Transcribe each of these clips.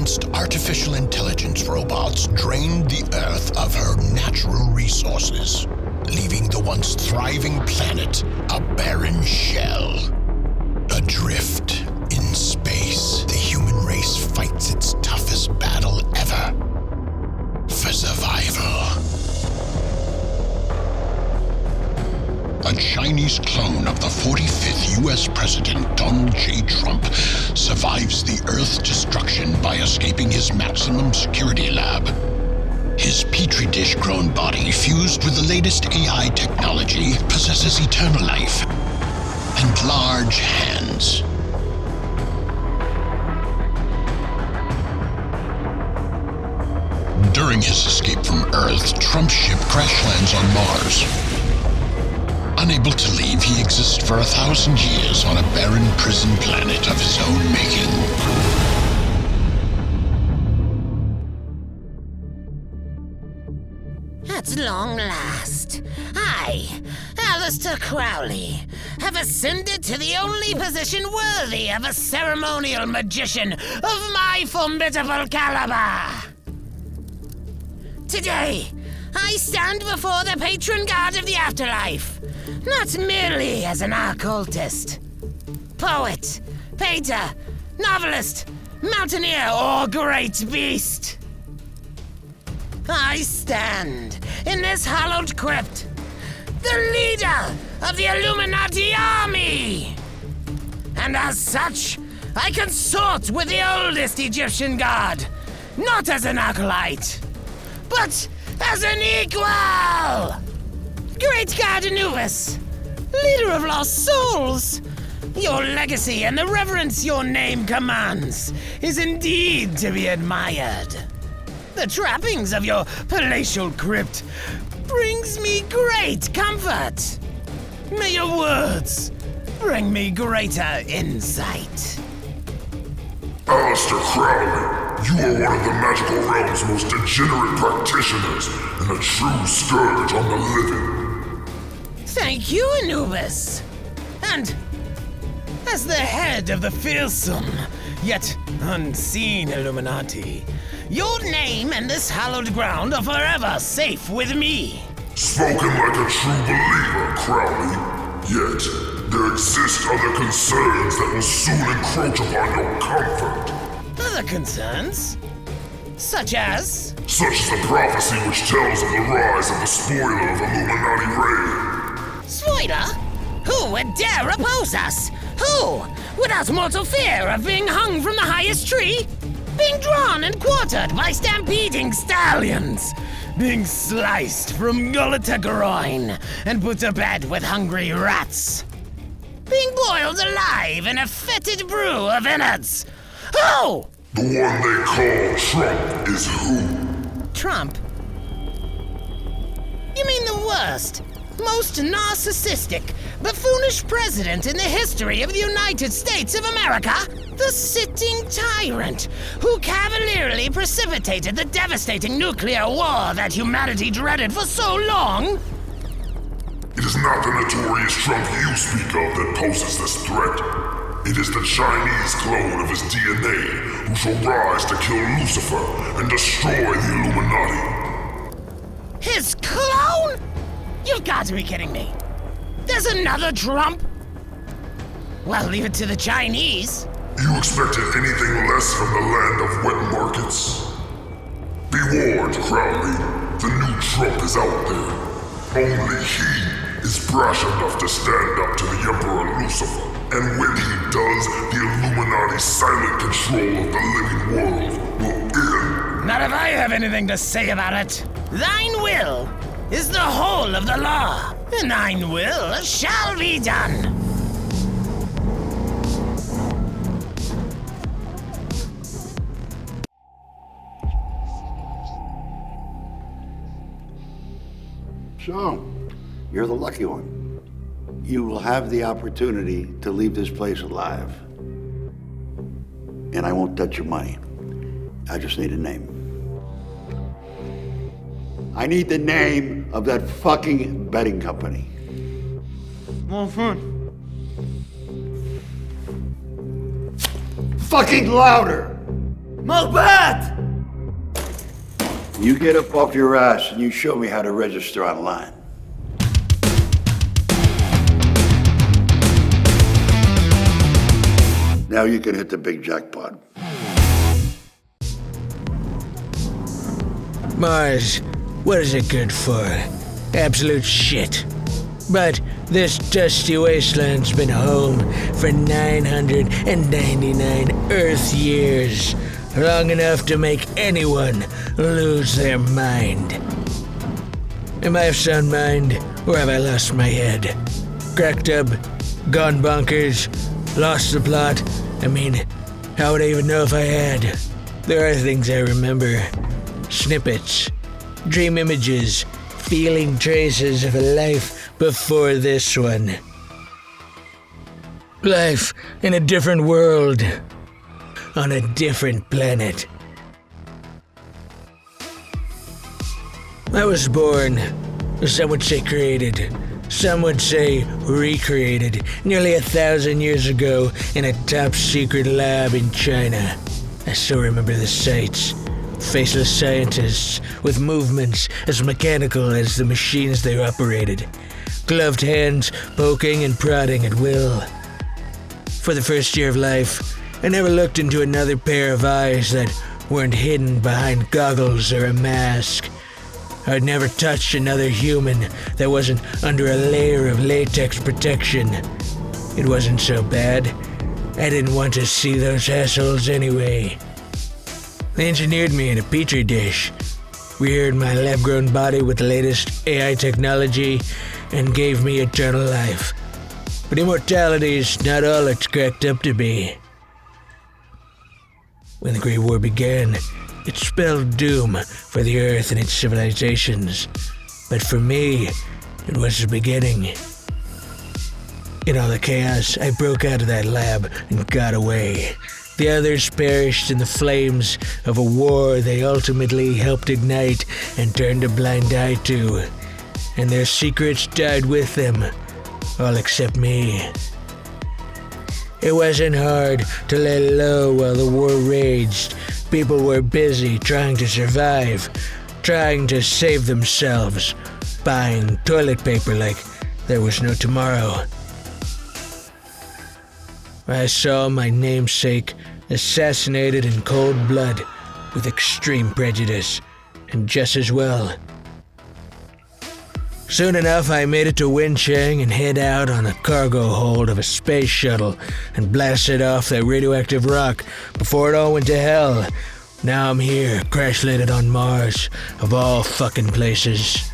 advanced artificial intelligence robots drained the Earth of her natural resources, leaving the once thriving planet a barren shell. Adrift in space, the human race fights its toughest battle ever for survival. A Chinese clone of the 45th U.S. President Donald J. Trump survives the Earth's destruction by escaping his maximum security lab. His petri dish-grown body, fused with the latest AI technology, possesses eternal life and large hands. During his escape from Earth, Trump's ship crash lands on Mars. Unable to leave, he exists for 1,000 years on a barren prison planet of his own making. At long last, I, Alistair Crowley, have ascended to the only position worthy of a ceremonial magician of my formidable caliber. Today, I stand before the patron god of the afterlife, not merely as an occultist, poet, painter, novelist, mountaineer, or great beast. I stand in this hallowed crypt, the leader of the Illuminati army. And as such, I consort with the oldest Egyptian god, not as an acolyte, but as an equal! Great God Anubis, leader of lost souls, your legacy and the reverence your name commands is indeed to be admired. The trappings of your palatial crypt brings me great comfort. May your words bring me greater insight. Alistair Crowley, you are one of the magical realm's most degenerate practitioners and a true scourge on the living. Thank you, Anubis. And as the head of the fearsome, yet unseen Illuminati, your name and this hallowed ground are forever safe with me. Spoken like a true believer, Crowley. Yet, there exist other concerns that will soon encroach upon your comfort. Other concerns? Such as? Such as the prophecy which tells of the rise of the spoiler of Illuminati reign. Spoiler? Who would dare oppose us? Who, without mortal fear of being hung from the highest tree? Being drawn and quartered by stampeding stallions? Being sliced from gullet to groin and put to bed with hungry rats? Being boiled alive in a fetid brew of innards? Who? The one they call Trump is who? Trump? You mean the worst, most narcissistic, buffoonish president in the history of the United States of America? The sitting tyrant who cavalierly precipitated the devastating nuclear war that humanity dreaded for so long? It is not the notorious Trump you speak of that poses this threat. It is the Chinese clone of his DNA who shall rise to kill Lucifer and destroy the Illuminati. His clone? You've got to be kidding me. There's another Trump? Well, leave it to the Chinese. You expected anything less from the land of wet markets? Be warned, Crowley. The new Trump is out there. Only he is brash enough to stand up to the Emperor Lucifer. And when he does, the Illuminati's silent control of the living world will end. Not if I have anything to say about it. Thine will is the whole of the law, and thine will shall be done. So, you're the lucky one. You will have the opportunity to leave this place alive. And I won't touch your money. I just need a name. I need the name of that fucking betting company. Fucking louder! Malbat! You get up off your ass and you show me how to register online. Now you can hit the big jackpot. Mars, what is it good for? Absolute shit. But this dusty wasteland's been home for 999 Earth years. Long enough to make anyone lose their mind. Am I of sound mind, or have I lost my head? Cracked up, gone bonkers, lost the plot? I mean, how would I even know if I had? There are things I remember. Snippets, dream images, feeling traces of a life before this one. Life in a different world. On a different planet. I was born, some would say created, some would say recreated, nearly 1,000 years ago in a top-secret lab in China. I still remember the sights. Faceless scientists with movements as mechanical as the machines they operated. Gloved hands poking and prodding at will. For the first year of life, I never looked into another pair of eyes that weren't hidden behind goggles or a mask. I'd never touched another human that wasn't under a layer of latex protection. It wasn't so bad. I didn't want to see those assholes anyway. They engineered me in a petri dish, reared my lab-grown body with the latest AI technology, and gave me eternal life. But immortality's not all it's cracked up to be. When the Great War began, it spelled doom for the Earth and its civilizations. But for me, it was the beginning. In all the chaos, I broke out of that lab and got away. The others perished in the flames of a war they ultimately helped ignite and turned a blind eye to. And their secrets died with them, all except me. It wasn't hard to lay low while the war raged. People were busy trying to survive, trying to save themselves, buying toilet paper like there was no tomorrow. I saw my namesake assassinated in cold blood with extreme prejudice, and just as well. Soon enough, I made it to Winchang and hid out on a cargo hold of a space shuttle and blasted off that radioactive rock before it all went to hell. Now I'm here, crash-landed on Mars, of all fucking places.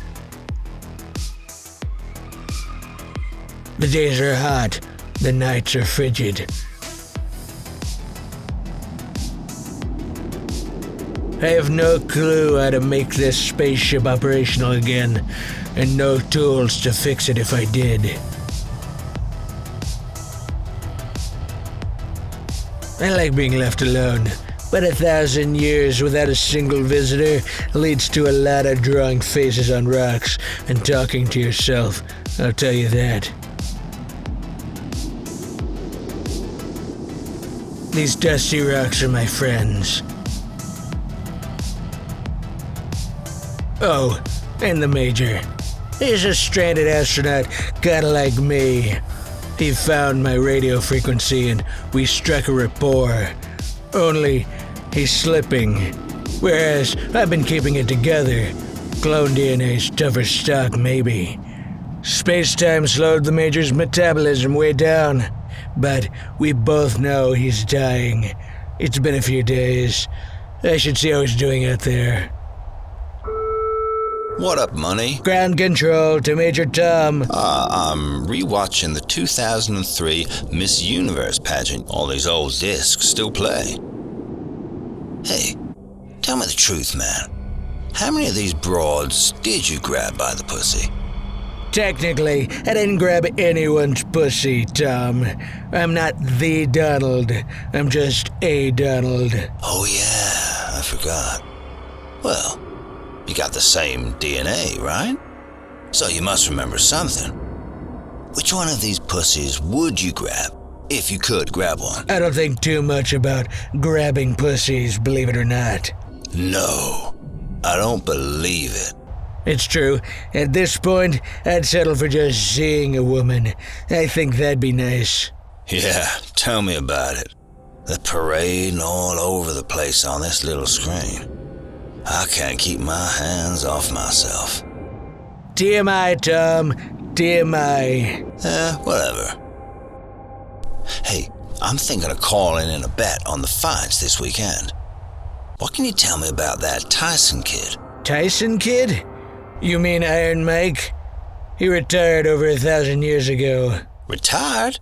The days are hot, the nights are frigid. I have no clue how to make this spaceship operational again, and no tools to fix it if I did. I like being left alone, but 1,000 years without a single visitor leads to a lot of drawing faces on rocks and talking to yourself, I'll tell you that. These dusty rocks are my friends. Oh, and the Major. He's a stranded astronaut, kinda like me. He found my radio frequency and we struck a rapport. Only, he's slipping. Whereas, I've been keeping it together. Clone DNA's tougher stock, maybe. Space-time slowed the Major's metabolism way down. But we both know he's dying. It's been a few days. I should see how he's doing out there. What up, Money? Ground control to Major Tom. I'm rewatching the 2003 Miss Universe pageant. All these old discs still play. Hey, tell me the truth, man. How many of these broads did you grab by the pussy? Technically, I didn't grab anyone's pussy, Tom. I'm not the Donald. I'm just a Donald. Oh yeah, I forgot. Well, you got the same DNA, right? So you must remember something. Which one of these pussies would you grab? If you could grab one. I don't think too much about grabbing pussies, believe it or not. No, I don't believe it. It's true. At this point, I'd settle for just seeing a woman. I think that'd be nice. Yeah, tell me about it. The parading all over the place on this little screen. I can't keep my hands off myself. TMI, Tom. TMI. Whatever. Hey, I'm thinking of calling in a bet on the fights this weekend. What can you tell me about that Tyson kid? Tyson kid? You mean Iron Mike? He retired over 1,000 years ago. Retired?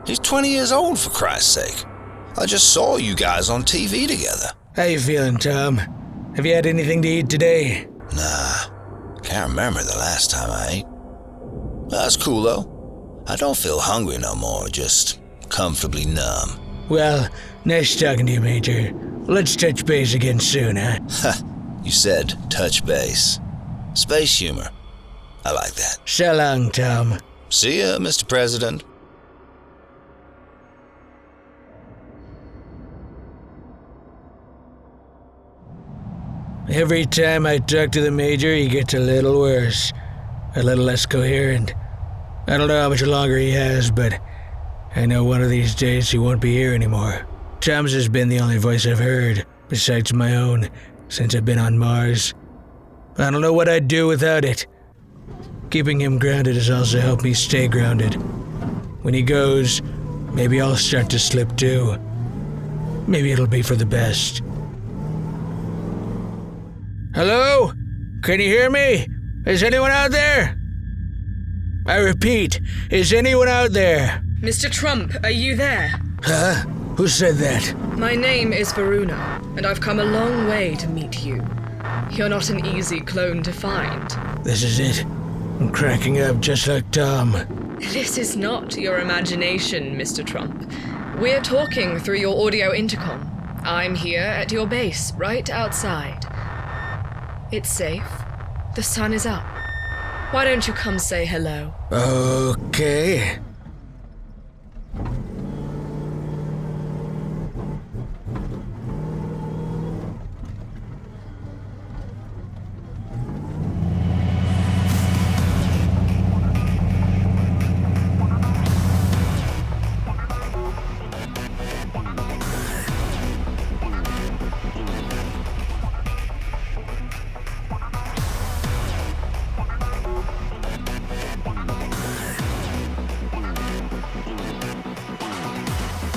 He's 20 years old, for Christ's sake. I just saw you guys on TV together. How you feeling, Tom? Have you had anything to eat today? Nah, can't remember the last time I ate. That's cool, though. I don't feel hungry no more, just comfortably numb. Well, nice talking to you, Major. Let's touch base again soon, huh? Ha, you said touch base. Space humor. I like that. So long, Tom. See ya, Mr. President. Every time I talk to the Major, he gets a little worse. A little less coherent. I don't know how much longer he has, but I know one of these days he won't be here anymore. Tom's has been the only voice I've heard, besides my own, since I've been on Mars. I don't know what I'd do without it. Keeping him grounded has also helped me stay grounded. When he goes, maybe I'll start to slip too. Maybe it'll be for the best. Hello? Can you hear me? Is anyone out there? I repeat, is anyone out there? Mr. Trump, are you there? Huh? Who said that? My name is Varuna, and I've come a long way to meet you. You're not an easy clone to find. This is it. I'm cracking up just like Tom. This is not your imagination, Mr. Trump. We're talking through your audio intercom. I'm here at your base, right outside. It's safe. The sun is up. Why don't you come say hello? Okay.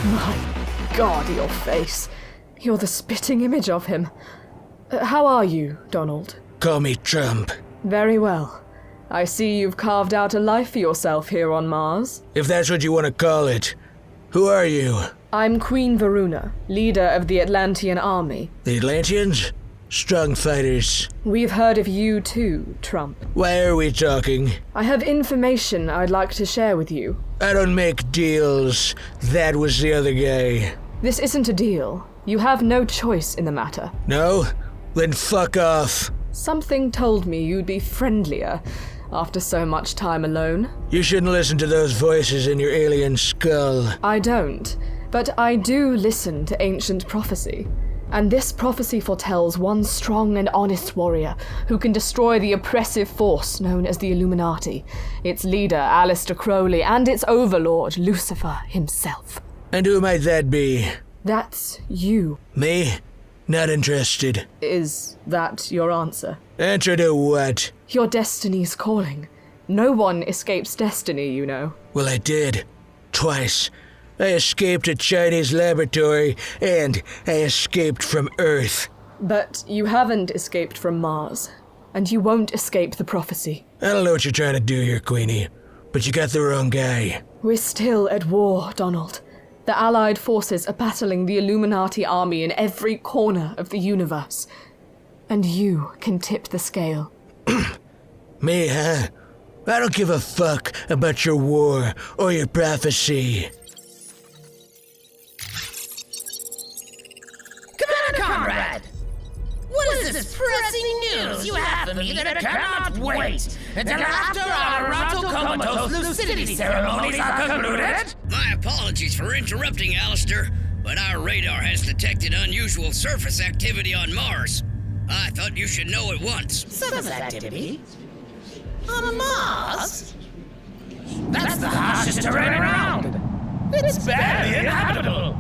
My God, your face. You're the spitting image of him. How are you, Donald? Call me Trump. Very well. I see you've carved out a life for yourself here on Mars. If that's what you want to call it. Who are you? I'm Queen Varuna, leader of the Atlantean army. The Atlanteans? Strong fighters. We've heard of you too, Trump. Why are we talking? I have information I'd like to share with you. I don't make deals. That was the other guy. This isn't a deal. You have no choice in the matter. No? Then fuck off. Something told me you'd be friendlier after so much time alone. You shouldn't listen to those voices in your alien skull. I don't, but I do listen to ancient prophecy. And this prophecy foretells one strong and honest warrior who can destroy the oppressive force known as the Illuminati, its leader, Aleister Crowley, and its overlord, Lucifer himself. And who might that be? That's you. Me? Not interested. Is that your answer? Answer to what? Your destiny's calling. No one escapes destiny, you know. Well, I did. Twice. I escaped a Chinese laboratory, and I escaped from Earth. But you haven't escaped from Mars, and you won't escape the prophecy. I don't know what you're trying to do here, Queenie, but you got the wrong guy. We're still at war, Donald. The Allied forces are battling the Illuminati army in every corner of the universe. And you can tip the scale. Me, huh? I don't give a fuck about your war or your prophecy. Comrade! What is this pressing news you have for me that I cannot wait until after our Rato Comatose lucidity ceremonies are concluded? My apologies for interrupting, Alistair, but our radar has detected unusual surface activity on Mars. I thought you should know at once. Surface activity? On Mars? That's the harshest terrain around. It's barely inhabitable.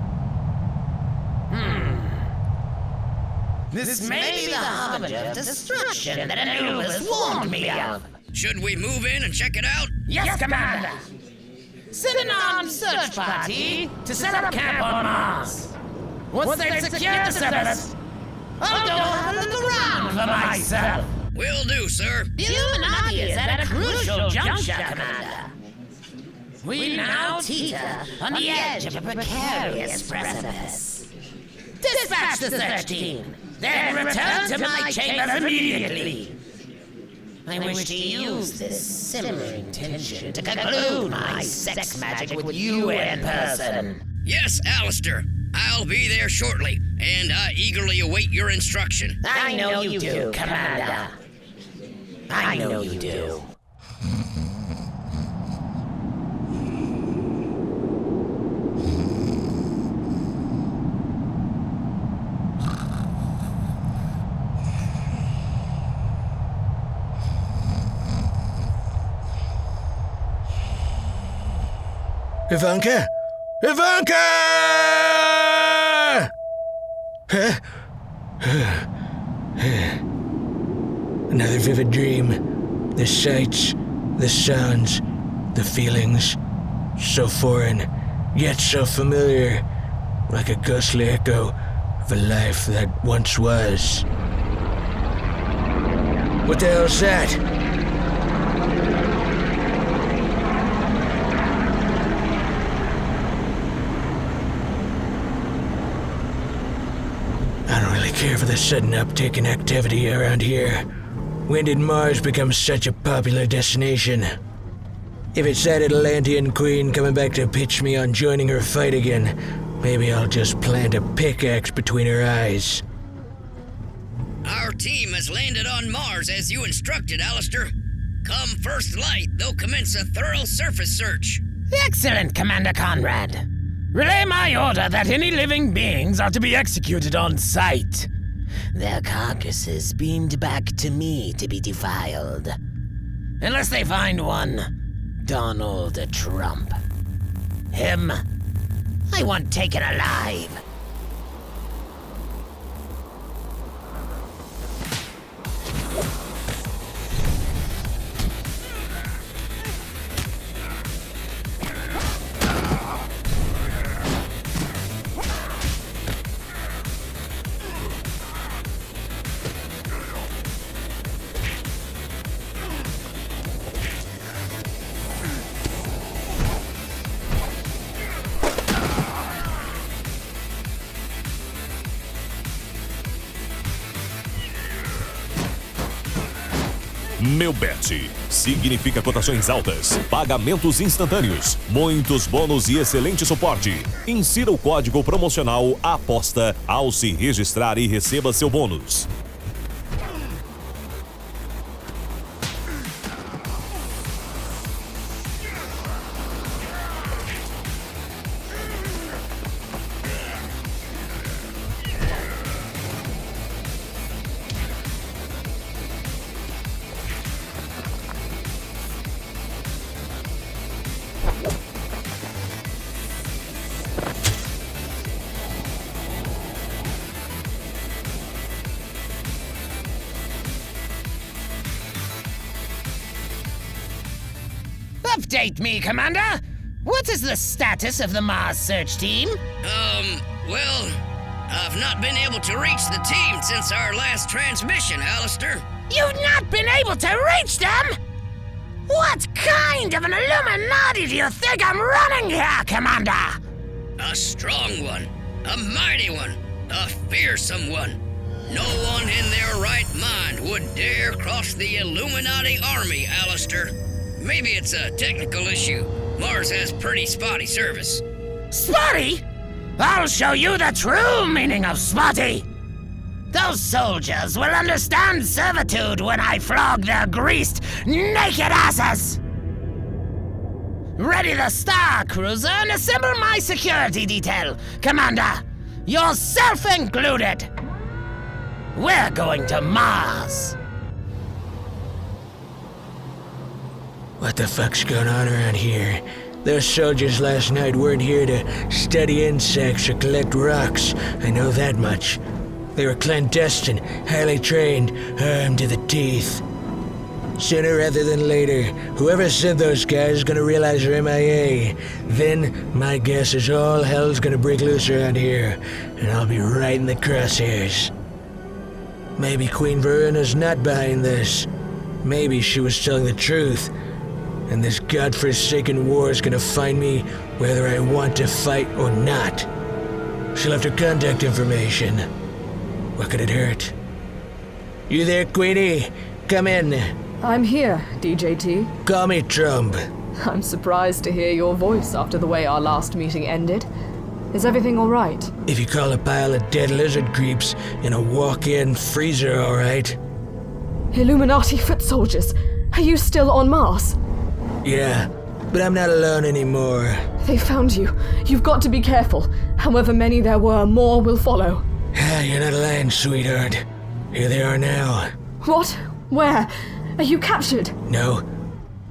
This may be the harbinger of destruction that Anubis warned me of. Should we move in and check it out? Yes, Commander. Send an armed search party to set up camp on Mars. Once they've secured the surface, I'll go have a look around for myself. Will do, sir. The Illuminati is at a crucial juncture, Commander. We now teeter on the edge of a precarious precipice. Dispatch the search team, then return to my chamber immediately. I wish to use this simmering tension to conclude my sex magic with you in person. Yes, Alistair. I'll be there shortly, and I eagerly await your instruction. I know you do, Commander. I know you do. Ivanka? Ivanka! Huh? Another vivid dream. The sights, the sounds, the feelings. So foreign, yet so familiar. Like a ghostly echo of a life that once was. What the hell's that? I don't really care for the sudden uptick in activity around here. When did Mars become such a popular destination? If it's that Atlantean queen coming back to pitch me on joining her fight again, maybe I'll just plant a pickaxe between her eyes. Our team has landed on Mars as you instructed, Alistair. Come first light, they'll commence a thorough surface search. Excellent, Commander Conrad. Relay my order that any living beings are to be executed on sight. Their carcasses beamed back to me to be defiled. Unless they find one Donald Trump. Him, I want taken alive. Meu Bet significa cotações altas, pagamentos instantâneos, muitos bônus e excelente suporte. Insira o código promocional APOSTA ao se registrar e receba seu bônus. Update me, Commander! What is the status of the Mars search team? Well, I've not been able to reach the team since our last transmission, Alistair. You've not been able to reach them? What kind of an Illuminati do you think I'm running here, Commander? A strong one, a mighty one, a fearsome one. No one in their right mind would dare cross the Illuminati army, Alistair. Maybe it's a technical issue. Mars has pretty spotty service. Spotty? I'll show you the true meaning of spotty. Those soldiers will understand servitude when I flog their greased, naked asses. Ready the Star Cruiser and assemble my security detail, Commander. Yourself included. We're going to Mars. What the fuck's going on around here? Those soldiers last night weren't here to study insects or collect rocks. I know that much. They were clandestine, highly trained, armed to the teeth. Sooner rather than later, whoever sent those guys is gonna realize they're MIA. Then, my guess is all hell's gonna break loose around here, and I'll be right in the crosshairs. Maybe Queen Veruna's not behind this. Maybe she was telling the truth. And this godforsaken war is gonna find me whether I want to fight or not. She left her contact information. What could it hurt? You there, Queenie? Come in. I'm here, DJT. Call me Trump. I'm surprised to hear your voice after the way our last meeting ended. Is everything all right? If you call a pile of dead lizard creeps in a walk-in freezer all right. Illuminati foot soldiers, are you still on Mars? Yeah, but I'm not alone anymore. They found you. You've got to be careful. However many there were, more will follow. You're not lying, sweetheart. Here they are now. What? Where? Are you captured? No,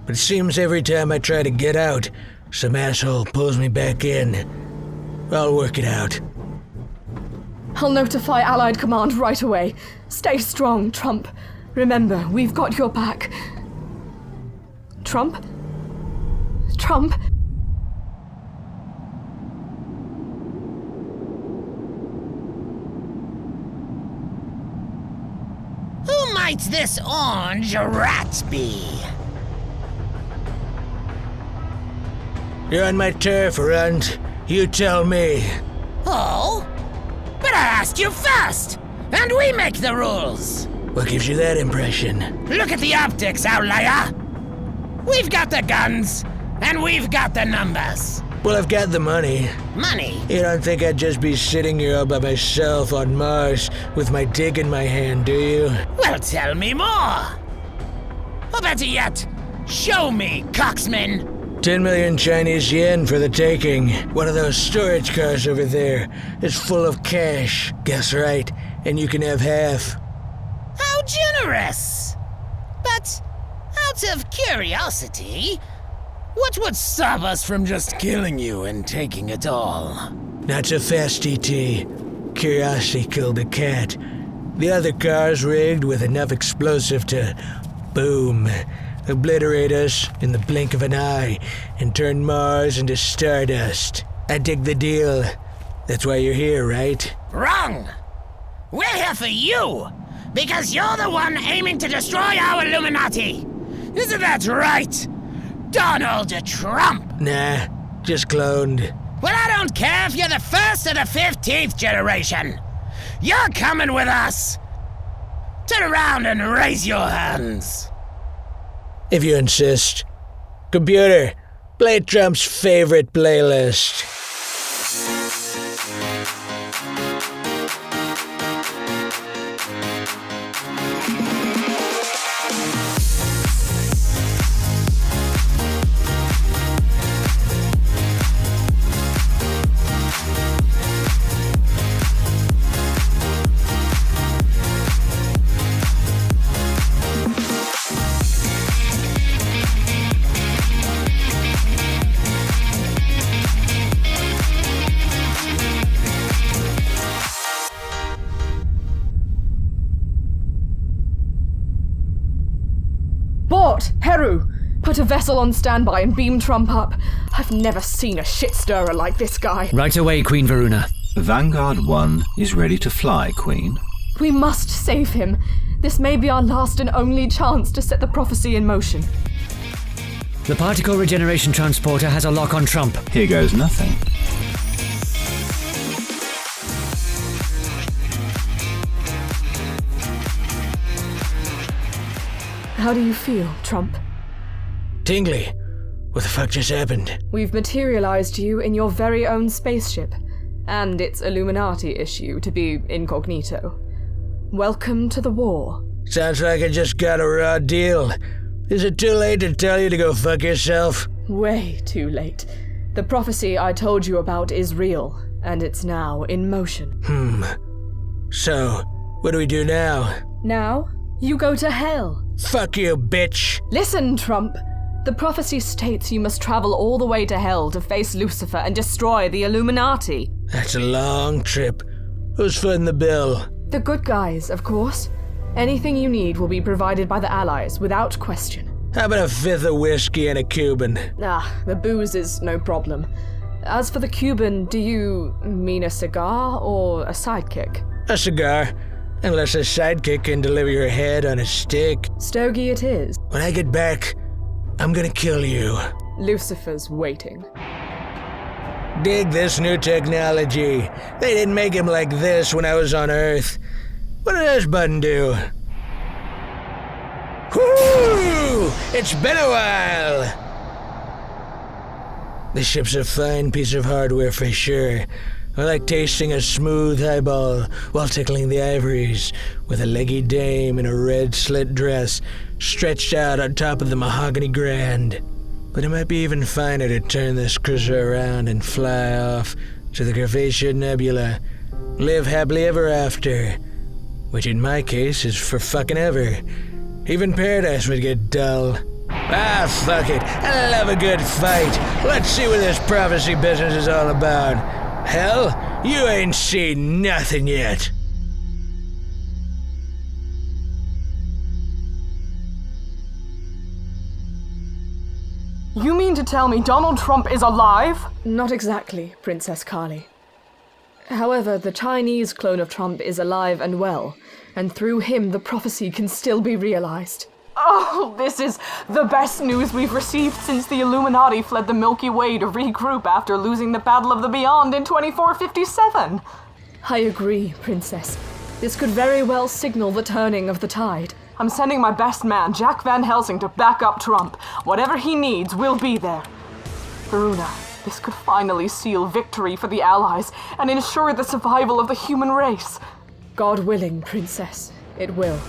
but it seems every time I try to get out, some asshole pulls me back in. I'll work it out. I'll notify Allied Command right away. Stay strong, Trump. Remember, we've got your back. Trump? Trump? Who might this orange rat be? You're on my turf, Runt. You tell me. Oh? But I asked you first, and we make the rules. What gives you that impression? Look at the optics, outlier. We've got the guns, and we've got the numbers. Well, I've got the money. Money? You don't think I'd just be sitting here all by myself on Mars with my dick in my hand, do you? Well, tell me more. Or better yet, show me, cocksman. 10 million Chinese yen for the taking. One of those storage cars over there is full of cash. Guess right, and you can have half. How generous! But, out of curiosity, what would stop us from just killing you and taking it all? Not so fast, E.T. Curiosity killed the cat. The other car's rigged with enough explosive to, boom, obliterate us in the blink of an eye and turn Mars into stardust. I dig the deal. That's why you're here, right? Wrong! We're here for you! Because you're the one aiming to destroy our Illuminati! Isn't that right, Donald Trump? Nah, just cloned. Well, I don't care if you're the first or the 15th generation. You're coming with us! Turn around and raise your hands. If you insist. Computer, play Trump's favorite playlist. Bort! Heru! Put a vessel on standby and beam Trump up. I've never seen a shit stirrer like this guy. Right away, Queen Varuna. Vanguard 1 is ready to fly, Queen. We must save him. This may be our last and only chance to set the prophecy in motion. The particle regeneration transporter has a lock on Trump. Here goes nothing. How do you feel, Trump? Tingly. What the fuck just happened? We've materialized you in your very own spaceship, and its Illuminati issue to be incognito. Welcome to the war. Sounds like I just got a raw deal. Is it too late to tell you to go fuck yourself? Way too late. The prophecy I told you about is real, and it's now in motion. So, what do we do now? Now, you go to hell. Fuck you, bitch! Listen, Trump. The prophecy states you must travel all the way to hell to face Lucifer and destroy the Illuminati. That's a long trip. Who's footing the bill? The good guys, of course. Anything you need will be provided by the Allies, without question. How about a fifth of whiskey and a Cuban? The booze is no problem. As for the Cuban, do you mean a cigar or a sidekick? A cigar. Unless a sidekick can deliver your head on a stick. Stogie it is. When I get back, I'm gonna kill you. Lucifer's waiting. Dig this new technology. They didn't make him like this when I was on Earth. What did this button do? Whoo! It's been a while! This ship's a fine piece of hardware for sure. I like tasting a smooth highball while tickling the ivories, with a leggy dame in a red slit dress stretched out on top of the mahogany grand. But it might be even finer to turn this cruiser around and fly off to the Curvaceous Nebula. Live happily ever after. Which in my case is for fucking ever. Even paradise would get dull. Fuck it. I love a good fight. Let's see what this prophecy business is all about. Hell, you ain't seen nothing yet. You mean to tell me Donald Trump is alive? Not exactly, Princess Carly. However, the Chinese clone of Trump is alive and well, and through him the prophecy can still be realized. Oh, this is the best news we've received since the Illuminati fled the Milky Way to regroup after losing the Battle of the Beyond in 2457. I agree, Princess. This could very well signal the turning of the tide. I'm sending my best man, Jack Van Helsing, to back up Trump. Whatever he needs, we'll be there. Varuna, this could finally seal victory for the Allies and ensure the survival of the human race. God willing, Princess, it will.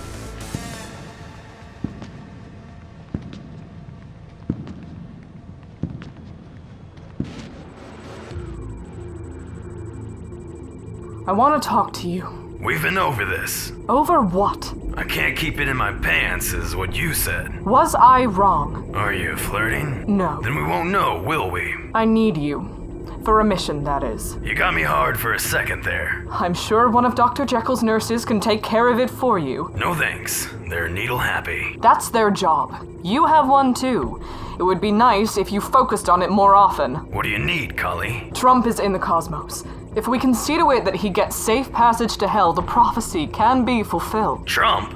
I want to talk to you. We've been over this. Over what? I can't keep it in my pants, is what you said. Was I wrong? Are you flirting? No. Then we won't know, will we? I need you. For a mission, that is. You got me hard for a second there. I'm sure one of Dr. Jekyll's nurses can take care of it for you. No thanks. They're needle happy. That's their job. You have one too. It would be nice if you focused on it more often. What do you need, Cully? Trump is in the cosmos. If we can see to it that he gets safe passage to hell, the prophecy can be fulfilled. Trump?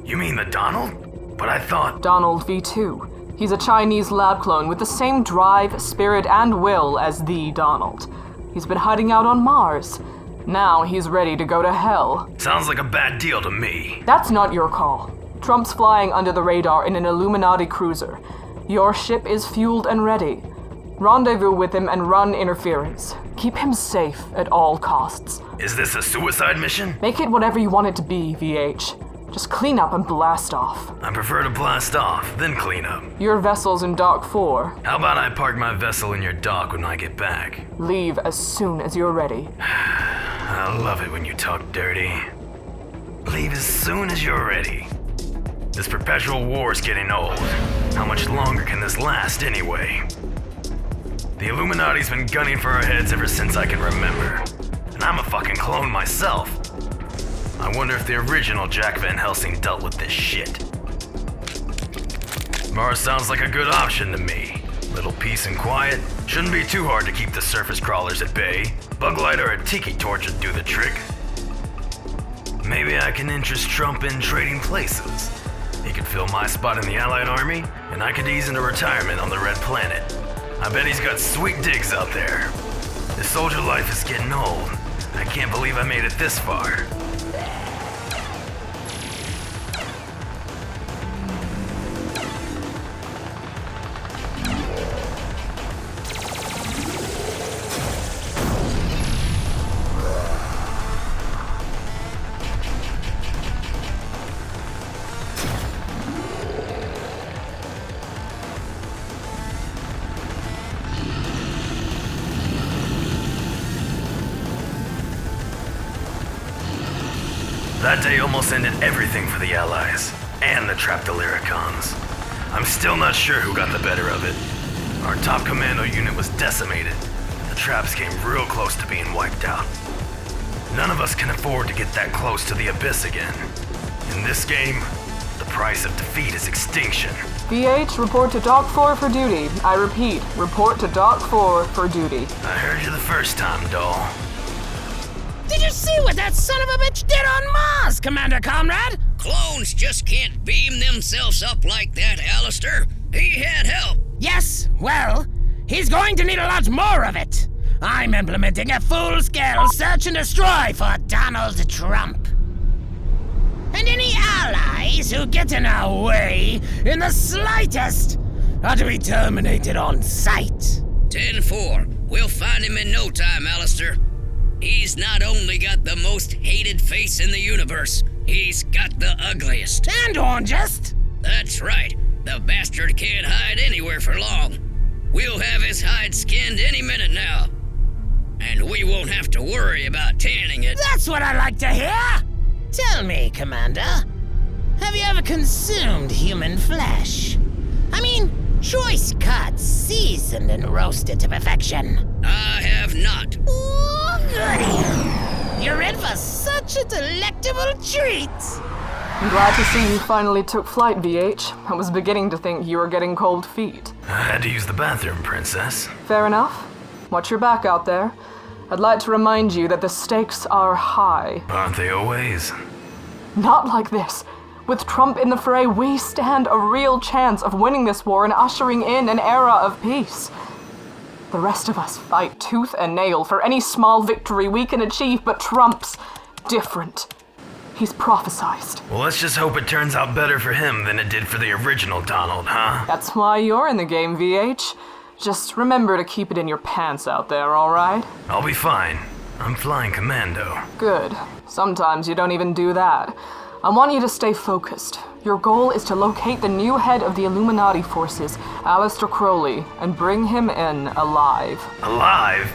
You mean the Donald? But I thought... Donald V2. He's a Chinese lab clone with the same drive, spirit, and will as the Donald. He's been hiding out on Mars. Now he's ready to go to hell. Sounds like a bad deal to me. That's not your call. Trump's flying under the radar in an Illuminati cruiser. Your ship is fueled and ready. Rendezvous with him and run interference. Keep him safe at all costs. Is this a suicide mission? Make it whatever you want it to be, VH. Just clean up and blast off. I prefer to blast off, then clean up. Your vessel's in Dock 4. How about I park my vessel in your dock when I get back? Leave as soon as you're ready. I love it when you talk dirty. Leave as soon as you're ready. This perpetual war's getting old. How much longer can this last anyway? The Illuminati's been gunning for our heads ever since I can remember. And I'm a fucking clone myself. I wonder if the original Jack Van Helsing dealt with this shit. Mars sounds like a good option to me. Little peace and quiet. Shouldn't be too hard to keep the surface crawlers at bay. Bug light or a tiki torch would do the trick. Maybe I can interest Trump in trading places. He could fill my spot in the Allied army, and I could ease into retirement on the Red Planet. I bet he's got sweet digs out there. This soldier life is getting old. I can't believe I made it this far. That day almost ended everything for the Allies, and the trapped Illyricons. I'm still not sure who got the better of it. Our top commando unit was decimated. The traps came real close to being wiped out. None of us can afford to get that close to the abyss again. In this game, the price of defeat is extinction. VH, report to Dock 4 for duty. I repeat, report to Dock 4 for duty. I heard you the first time, doll. Did you see what that son of a bitch did on Mars, Commander Comrade? Clones just can't beam themselves up like that, Alistair. He had help. Yes, well, he's going to need a lot more of it. I'm implementing a full-scale search and destroy for Donald Trump. And any allies who get in our way in the slightest are to be terminated on sight. 10-4. We'll find him in no time, Alistair. He's not only got the most hated face in the universe, he's got the ugliest. And orangest. That's right. The bastard can't hide anywhere for long. We'll have his hide skinned any minute now. And we won't have to worry about tanning it. That's what I like to hear! Tell me, Commander, have you ever consumed human flesh? I mean, choice cuts, seasoned and roasted to perfection. I have not. Ooh, goody! You're in for such a delectable treat! I'm glad to see you finally took flight, VH. I was beginning to think you were getting cold feet. I had to use the bathroom, Princess. Fair enough. Watch your back out there. I'd like to remind you that the stakes are high. Aren't they always? Not like this. With Trump in the fray, we stand a real chance of winning this war and ushering in an era of peace. The rest of us fight tooth and nail for any small victory we can achieve, but Trump's different. He's prophesized. Well, let's just hope it turns out better for him than it did for the original Donald, huh? That's why you're in the game, VH. Just remember to keep it in your pants out there, all right? I'll be fine. I'm flying commando. Good. Sometimes you don't even do that. I want you to stay focused. Your goal is to locate the new head of the Illuminati forces, Aleister Crowley, and bring him in alive. Alive?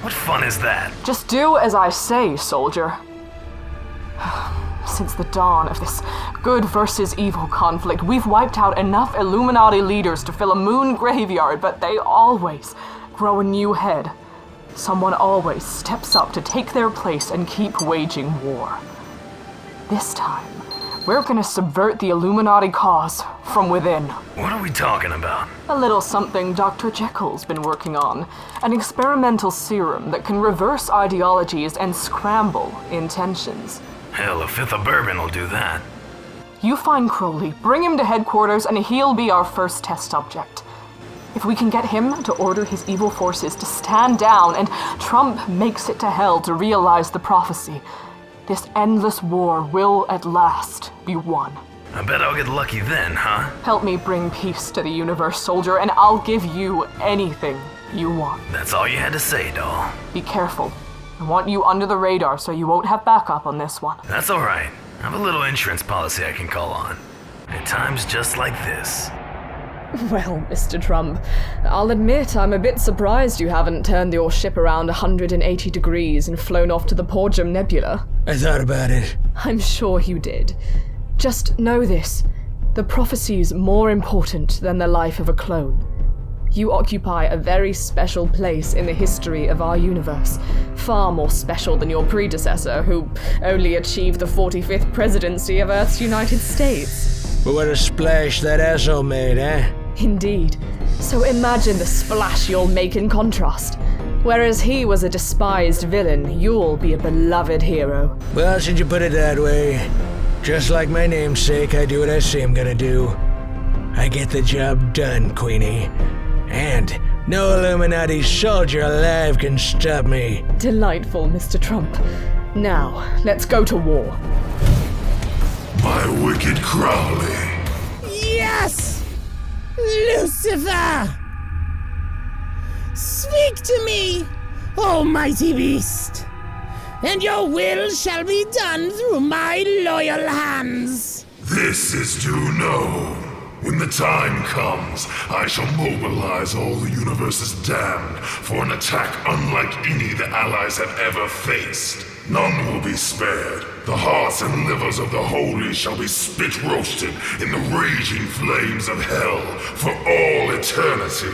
What fun is that? Just do as I say, soldier. Since the dawn of this good versus evil conflict, we've wiped out enough Illuminati leaders to fill a moon graveyard, but they always grow a new head. Someone always steps up to take their place and keep waging war. This time, we're gonna subvert the Illuminati cause from within. What are we talking about? A little something Dr. Jekyll's been working on. An experimental serum that can reverse ideologies and scramble intentions. Hell, a fifth of bourbon will do that. You find Crowley, bring him to headquarters, and he'll be our first test subject. If we can get him to order his evil forces to stand down and Trump makes it to hell to realize the prophecy, this endless war will at last be won. I bet I'll get lucky then, huh? Help me bring peace to the universe, soldier, and I'll give you anything you want. That's all you had to say, doll. Be careful. I want you under the radar so you won't have backup on this one. That's all right. I have a little insurance policy I can call on. At times just like this. Well, Mr. Trump, I'll admit I'm a bit surprised you haven't turned your ship around 180 degrees and flown off to the Porgium Nebula. I thought about it. I'm sure you did. Just know this. The prophecy's more important than the life of a clone. You occupy a very special place in the history of our universe. Far more special than your predecessor, who only achieved the 45th presidency of Earth's United States. But what a splash that asshole made, eh? Indeed. So imagine the splash you'll make in contrast. Whereas he was a despised villain, you'll be a beloved hero. Well, since you put it that way, just like my namesake, I do what I say I'm gonna do. I get the job done, Queenie. And no Illuminati soldier alive can stop me. Delightful, Mr. Trump. Now, let's go to war. My wicked Crowley. Yes! Lucifer! Speak to me, almighty beast, and your will shall be done through my loyal hands. This is to know. When the time comes, I shall mobilize all the universe's damned for an attack unlike any the Allies have ever faced. None will be spared. The hearts and livers of the holy shall be spit roasted in the raging flames of hell for all eternity.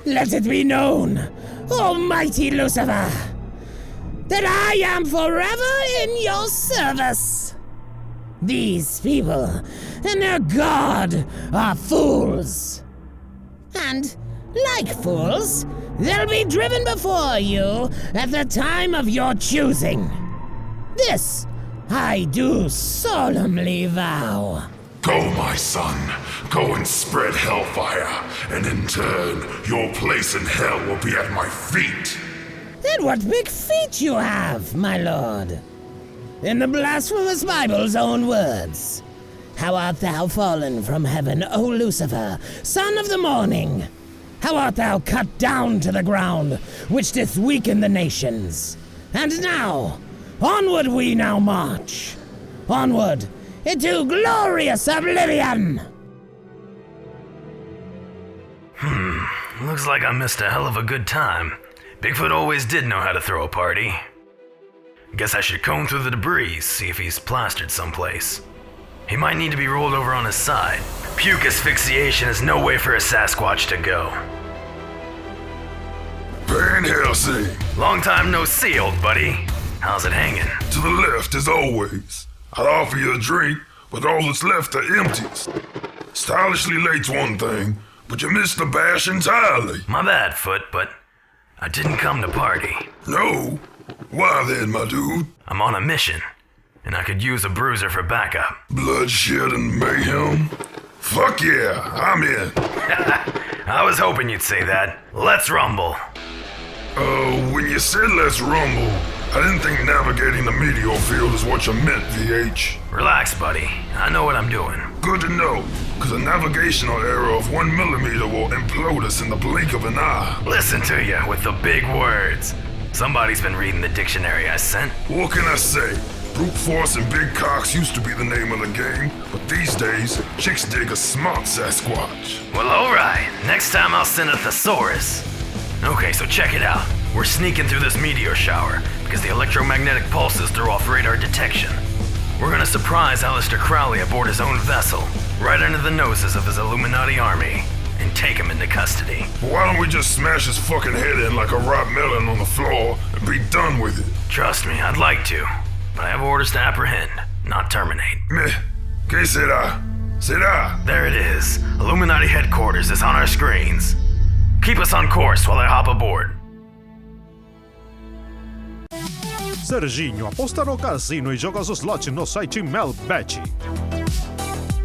Let it be known, Almighty Lucifer, that I am forever in your service. These people and their god are fools. And, like fools, they'll be driven before you at the time of your choosing. This I do solemnly vow. Go, my son. Go and spread hellfire, and in turn, your place in hell will be at my feet. And what big feet you have, my lord. In the blasphemous Bible's own words, how art thou fallen from heaven, O Lucifer, son of the morning? How art thou cut down to the ground, which didst weaken the nations? And now, onward we now march. Onward into glorious oblivion! Looks like I missed a hell of a good time. Bigfoot always did know how to throw a party. Guess I should comb through the debris, see if he's plastered someplace. He might need to be rolled over on his side. Puke asphyxiation is no way for a Sasquatch to go. Van Helsing! Long time no see, old buddy. How's it hanging? To the left, as always. I'd offer you a drink, but all that's left are empties. Stylishly late's one thing, but you missed the bash entirely. My bad, Foot, but I didn't come to party. No? Why then, my dude? I'm on a mission, and I could use a bruiser for backup. Bloodshed and mayhem? Fuck yeah, I'm in. I was hoping you'd say that. Let's rumble. When you said let's rumble, I didn't think navigating the meteor field is what you meant, VH. Relax, buddy. I know what I'm doing. Good to know, because a navigational error of 1 millimeter will implode us in the blink of an eye. Listen to you with the big words. Somebody's been reading the dictionary I sent. What can I say? Brute force and big cocks used to be the name of the game, but these days, chicks dig a smart Sasquatch. Well, alright. Next time I'll send a thesaurus. Okay, so check it out. We're sneaking through this meteor shower because the electromagnetic pulses threw off radar detection. We're gonna surprise Aleister Crowley aboard his own vessel, right under the noses of his Illuminati army, and take him into custody. Why don't we just smash his fucking head in like a ripe melon on the floor and be done with it? Trust me, I'd like to, but I have orders to apprehend, not terminate. Meh. Que sera? Sera? There it is. Illuminati headquarters is on our screens. Keep us on course while I hop aboard. Serginho aposta no cassino e joga os slots no site Melbet.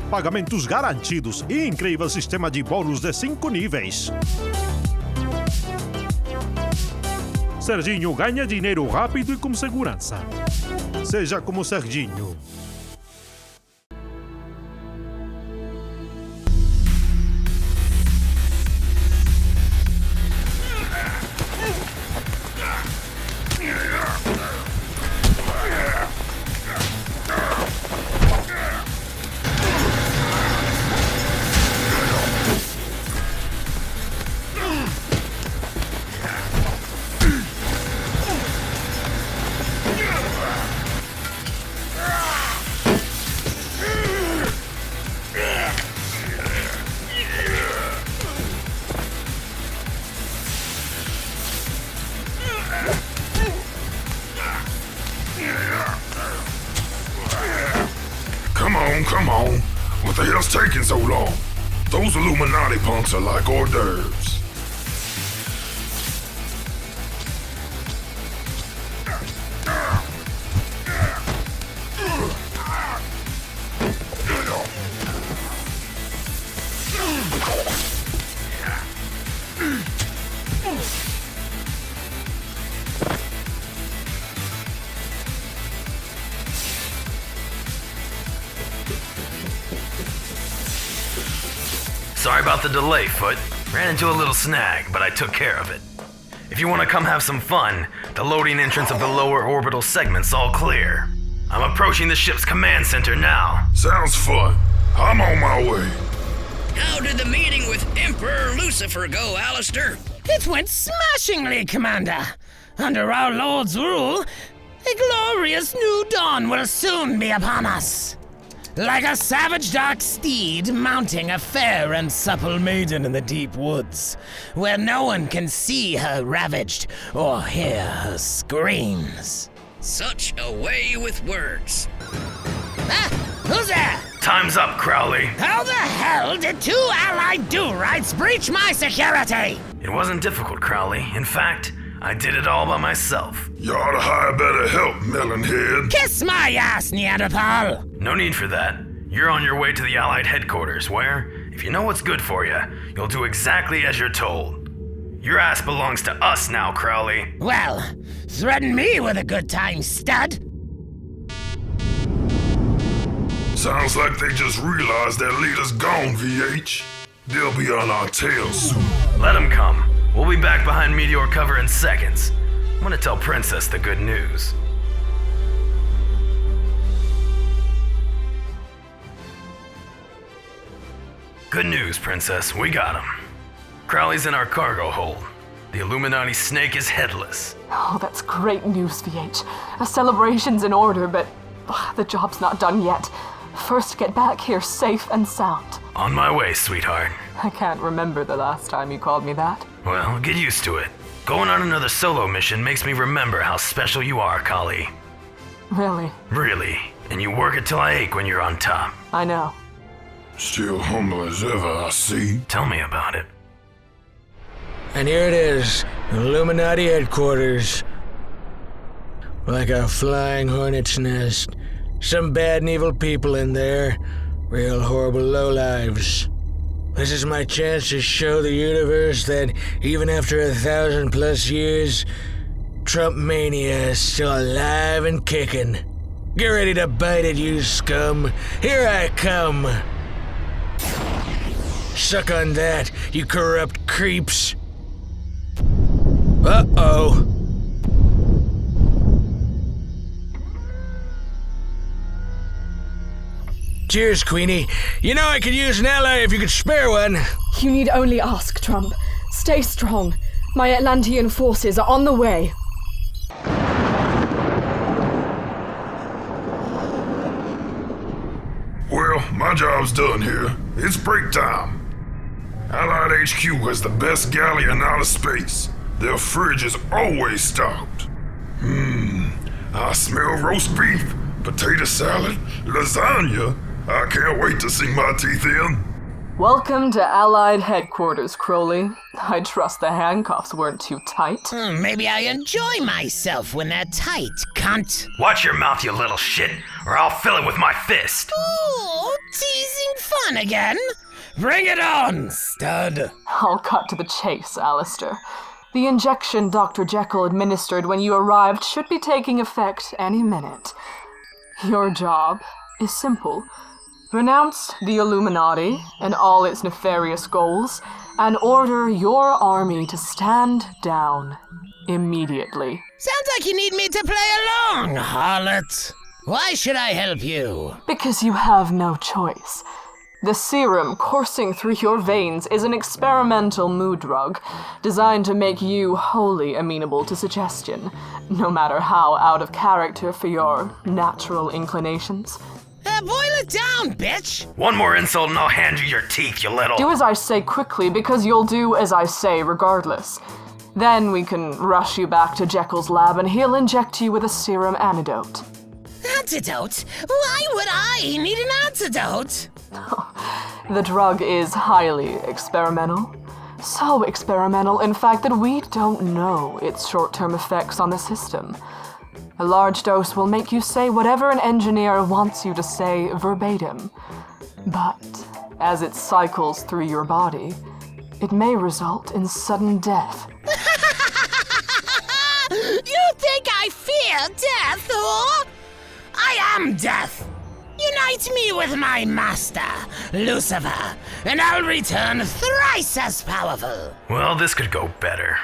Pagamentos garantidos e incrível sistema de bônus de 5 níveis. Serginho ganha dinheiro rápido e com segurança. Seja como Serginho. Come on. What the hell's taking so long? Those Illuminati punks are like hors d'oeuvres. Sorry about the delay, Foot. Ran into a little snag, but I took care of it. If you want to come have some fun, the loading entrance of the lower orbital segment's all clear. I'm approaching the ship's command center now. Sounds fun. I'm on my way. How did the meeting with Emperor Lucifer go, Aleister? It went smashingly, Commander. Under our Lord's rule, A glorious new dawn will soon be upon us. Like a savage dark steed mounting a fair and supple maiden in the deep woods, where no one can see her ravaged or hear her screams. Such a way with words. Ah, who's there? Time's up, Crowley. How the hell did 2 allied do-rights breach my security? It wasn't difficult, Crowley. In fact, I did it all by myself. You ought to hire better help, Melonhead. Kiss my ass, Neanderthal! No need for that. You're on your way to the Allied headquarters, where, if you know what's good for you, you'll do exactly as you're told. Your ass belongs to us now, Crowley. Well, threaten me with a good time, stud. Sounds like they just realized their leader's gone, VH. They'll be on our tails soon. Let them come. We'll be back behind meteor cover in seconds. I'm gonna tell Princess the good news. Good news, Princess. We got him. Crowley's in our cargo hold. The Illuminati snake is headless. Oh, that's great news, VH. A celebration's in order, but the job's not done yet. First, get back here safe and sound. On my way, sweetheart. I can't remember the last time you called me that. Well, get used to it. Going on another solo mission makes me remember how special you are, Kali. Really? Really. And you work it till I ache when you're on top. I know. Still humble as ever, I see. Tell me about it. And here it is, Illuminati headquarters. Like a flying hornet's nest. Some bad and evil people in there. Real horrible lowlives. This is my chance to show the universe that even after 1,000+ years, Trump mania is still alive and kicking. Get ready to bite it, you scum. Here I come. Suck on that, you corrupt creeps. Uh-oh. Cheers, Queenie. You know I could use an ally if you could spare one. You need only ask, Trump. Stay strong. My Atlantean forces are on the way. Well, my job's done here. It's break time. Allied HQ has the best galley in outer space. Their fridge is always stocked. I smell roast beef, potato salad, lasagna. I can't wait to sink my teeth in. Welcome to Allied headquarters, Crowley. I trust the handcuffs weren't too tight. Maybe I enjoy myself when they're tight, cunt. Watch your mouth, you little shit, or I'll fill it with my fist. Ooh, teasing fun again? Bring it on, stud. I'll cut to the chase, Alistair. The injection Dr. Jekyll administered when you arrived should be taking effect any minute. Your job is simple. Renounce the Illuminati and all its nefarious goals, and order your army to stand down immediately. Sounds like you need me to play along, harlot. Why should I help you? Because you have no choice. The serum coursing through your veins is an experimental mood drug designed to make you wholly amenable to suggestion, no matter how out of character for your natural inclinations. Boil it down, bitch! One more insult and I'll hand you your teeth, you little... Do as I say quickly, because you'll do as I say regardless. Then we can rush you back to Jekyll's lab and he'll inject you with a serum antidote. Antidote? Why would I need an antidote? The drug is highly experimental. So experimental, in fact, that we don't know its short-term effects on the system. A large dose will make you say whatever an engineer wants you to say verbatim. But as it cycles through your body, it may result in sudden death. You think I fear death, whore? I am death. Unite me with my master, Lucifer, and I'll return thrice as powerful. Well, this could go better.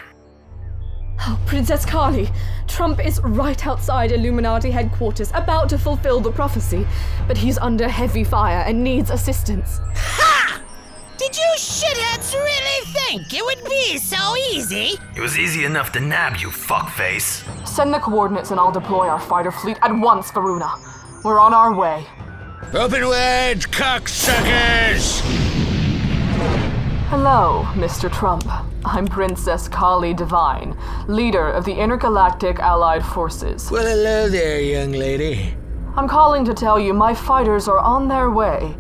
Oh, Princess Kali, Trump is right outside Illuminati headquarters, about to fulfill the prophecy, but he's under heavy fire and needs assistance. Ha! Did you shitheads really really think it would be so easy? It was easy enough to nab you, fuckface. Send the coordinates and I'll deploy our fighter fleet at once, Varuna. We're on our way. Open wide, cocksuckers! Hello, Mr. Trump. I'm Princess Kali Divine, leader of the Intergalactic Allied Forces. Well, hello there, young lady. I'm calling to tell you my fighters are on their way.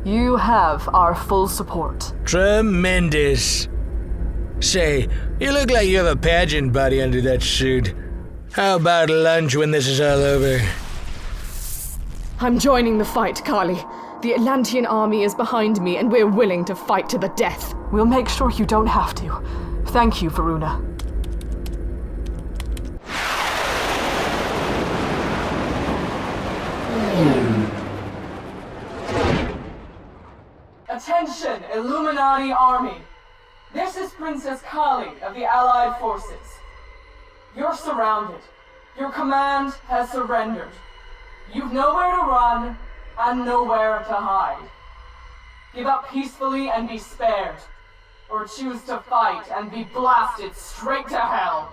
You have our full support. Tremendous. Say, you look like you have a pageant body under that suit. How about lunch when this is all over? I'm joining the fight, Kali. The Atlantean army is behind me, and we're willing to fight to the death. We'll make sure you don't have to. Thank you, Varuna. Attention, Illuminati army! This is Princess Kali of the Allied Forces. You're surrounded. Your command has surrendered. You've nowhere to run and nowhere to hide. Give up peacefully and be spared, or choose to fight and be blasted straight to hell.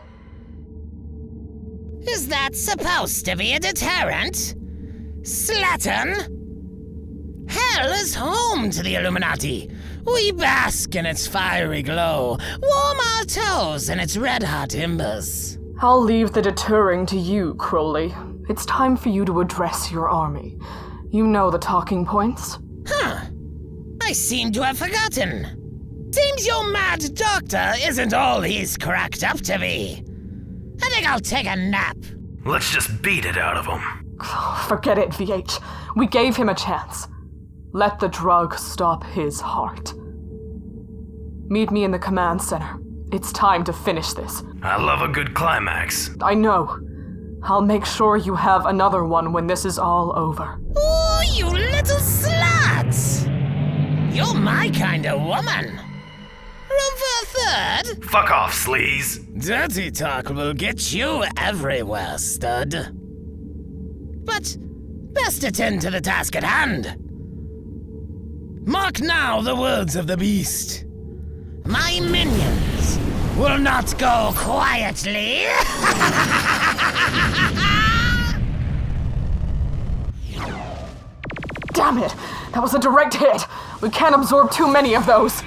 Is that supposed to be a deterrent? Slattern? Hell is home to the Illuminati. We bask in its fiery glow, warm our toes in its red-hot embers. I'll leave the deterring to you, Crowley. It's time for you to address your army. You know the talking points. Huh. I seem to have forgotten. Seems your mad doctor isn't all he's cracked up to be. I think I'll take a nap. Let's just beat it out of him. Forget it, VH. We gave him a chance. Let the drug stop his heart. Meet me in the command center. It's time to finish this. I love a good climax. I know. I'll make sure you have another one when this is all over. Ooh, you little sluts! You're my kind of woman. Room for a third? Fuck off, sleaze. Dirty talk will get you everywhere, stud. But best attend to the task at hand. Mark now the words of the beast. My minions will not go quietly. Damn it! That was a direct hit! We can't absorb too many of those!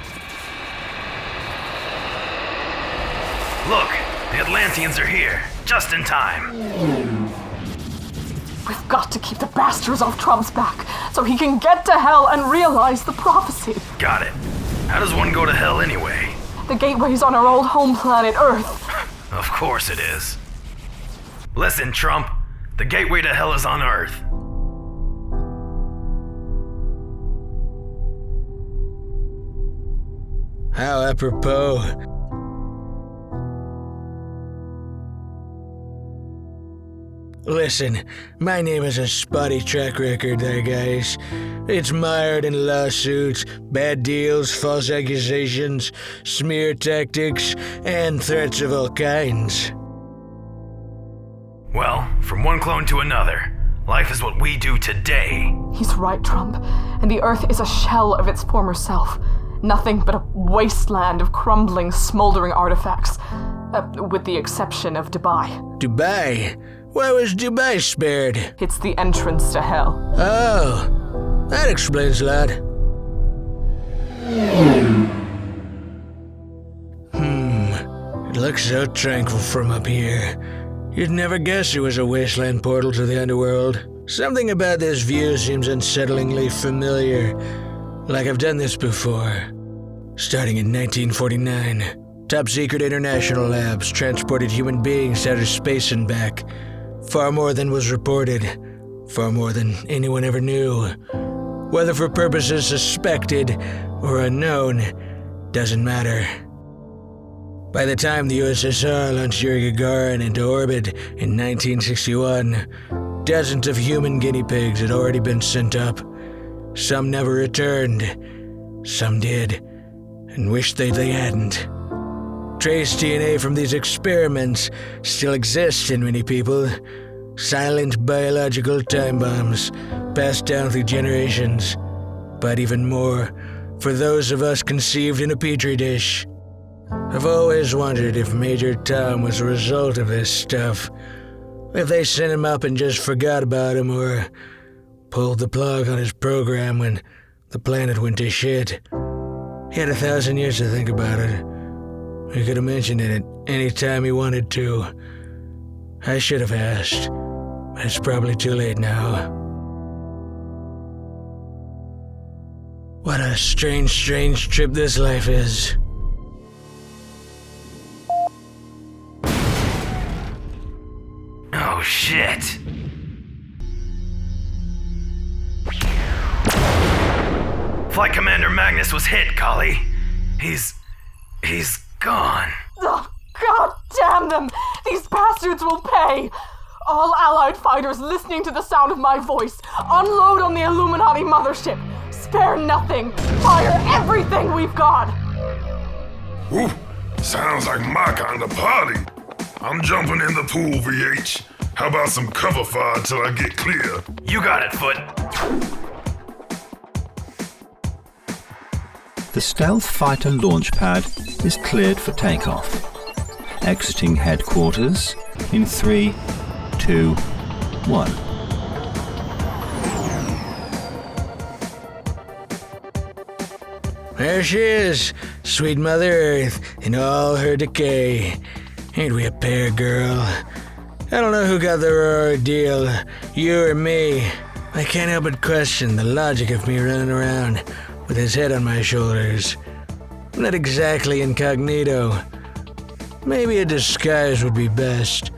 Look, the Atlanteans are here, just in time. We've got to keep the bastards off Trump's back, so he can get to hell and realize the prophecy. Got it. How does one go to hell anyway? The gateway's on our old home planet, Earth. Of course it is. Listen, Trump, the gateway to hell is on Earth. How apropos. Listen, my name has a spotty track record there, guys. It's mired in lawsuits, bad deals, false accusations, smear tactics, and threats of all kinds. Well, from one clone to another, life is what we do today. He's right, Trump. And the Earth is a shell of its former self. Nothing but a wasteland of crumbling, smoldering artifacts. With the exception of Dubai. Dubai? Why was Dubai spared? It's the entrance to hell. Oh, that explains a lot. It looks so tranquil from up here. You'd never guess it was a wasteland portal to the underworld. Something about this view seems unsettlingly familiar. Like I've done this before. Starting in 1949, top-secret international labs transported human beings out of space and back. Far more than was reported. Far more than anyone ever knew. Whether for purposes suspected or unknown, doesn't matter. By the time the USSR launched Yuri Gagarin into orbit in 1961, dozens of human guinea pigs had already been sent up. Some never returned. Some did, and wished they hadn't. Trace DNA from these experiments still exists in many people. Silent biological time bombs passed down through generations. But even more, for those of us conceived in a petri dish. I've always wondered if Major Tom was a result of this stuff. If they sent him up and just forgot about him, or pulled the plug on his program when the planet went to shit. He had 1,000 years to think about it. He could have mentioned it at any time he wanted to. I should have asked, but it's probably too late now. What a strange, strange trip this life is. Oh, shit. Flight Commander Magnus was hit, Kali. He's gone. Oh, God damn them! These bastards will pay! All Allied fighters listening to the sound of my voice, unload on the Illuminati mothership! Spare nothing! Fire everything we've got! Ooh, sounds like my kind of party. I'm jumping in the pool, VH. How about some cover fire till I get clear? You got it, Foot. The stealth fighter launch pad is cleared for takeoff. Exiting headquarters in 3, 2, 1. There she is, sweet Mother Earth, in all her decay. Ain't we a pair, girl? I don't know who got the raw deal, you or me. I can't help but question the logic of me running around with his head on my shoulders. I'm not exactly incognito. Maybe a disguise would be best.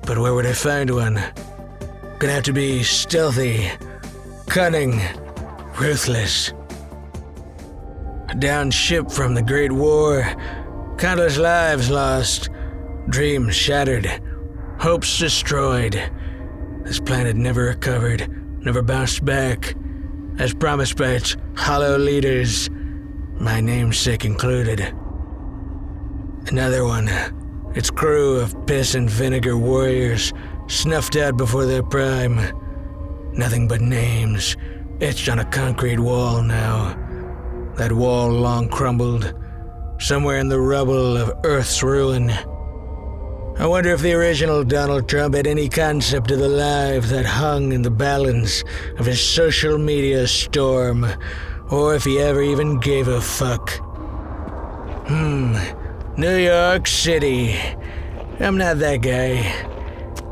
But where would I find one? Gonna have to be stealthy, cunning, ruthless. A downed ship from the Great War, countless lives lost, dreams shattered, hopes destroyed. This planet never recovered, never bounced back, as promised by its hollow leaders, my namesake included. Another one, its crew of piss and vinegar warriors, snuffed out before their prime. Nothing but names, etched on a concrete wall now. That wall long crumbled, somewhere in the rubble of Earth's ruin. I wonder if the original Donald Trump had any concept of the life that hung in the balance of his social media storm, or if he ever even gave a fuck. New York City. I'm not that guy.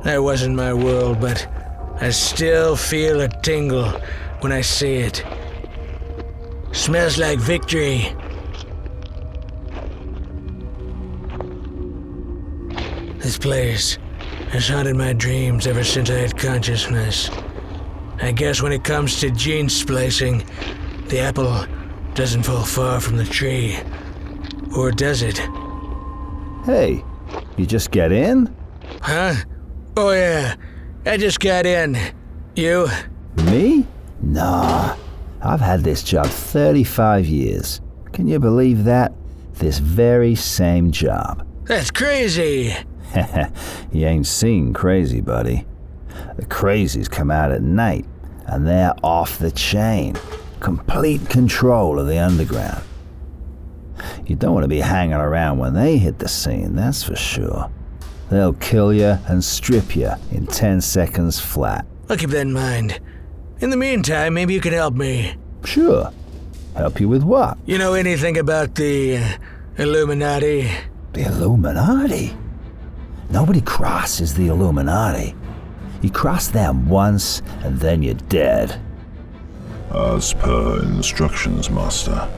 That wasn't my world, but I still feel a tingle when I see it. Smells like victory. This place has haunted my dreams ever since I had consciousness. I guess when it comes to gene splicing, the apple doesn't fall far from the tree. Or does it? Hey, you just get in? Huh? Oh yeah, I just got in. You? Me? Nah. I've had this job 35 years. Can you believe that? This very same job. That's crazy. You ain't seen crazy, buddy. The crazies come out at night, and they're off the chain. Complete control of the underground. You don't want to be hanging around when they hit the scene, that's for sure. They'll kill you and strip you in 10 seconds flat. I'll keep that in mind. In the meantime, maybe you can help me. Sure. Help you with what? You know anything about the Illuminati? The Illuminati? Nobody crosses the Illuminati. You cross them once, and then you're dead. As per instructions, Master,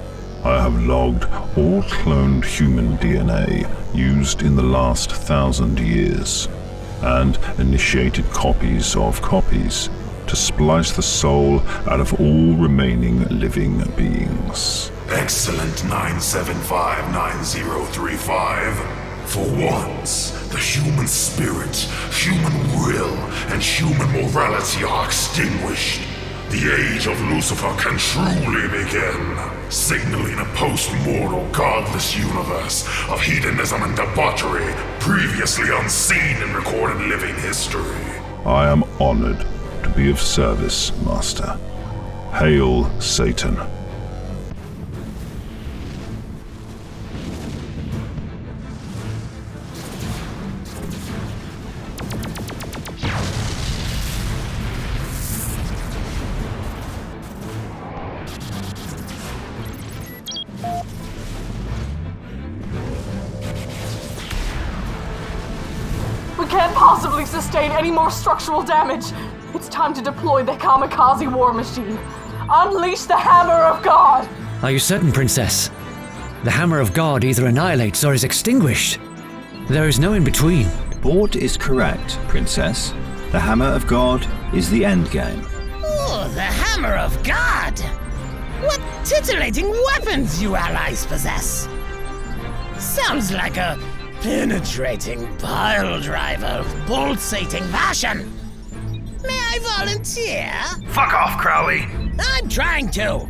I have logged all cloned human DNA used in the last 1,000 years, and initiated copies of copies to splice the soul out of all remaining living beings. Excellent 9759035. For once, the human spirit, human will, and human morality are extinguished. The age of Lucifer can truly begin, signaling a post-mortal, godless universe of hedonism and debauchery previously unseen in recorded living history. I am honored to be of service, Master. Hail, Satan. can't possibly sustain any more structural damage. It's time to deploy the kamikaze war machine. Unleash the Hammer of God! Are you certain, Princess? The Hammer of God either annihilates or is extinguished. There is no in between. Bort is correct, Princess. The Hammer of God is the endgame. Oh, the Hammer of God! What titillating weapons you allies possess! Sounds like a penetrating pile driver, pulsating passion. May I volunteer? Fuck off, Crowley! I'm trying to.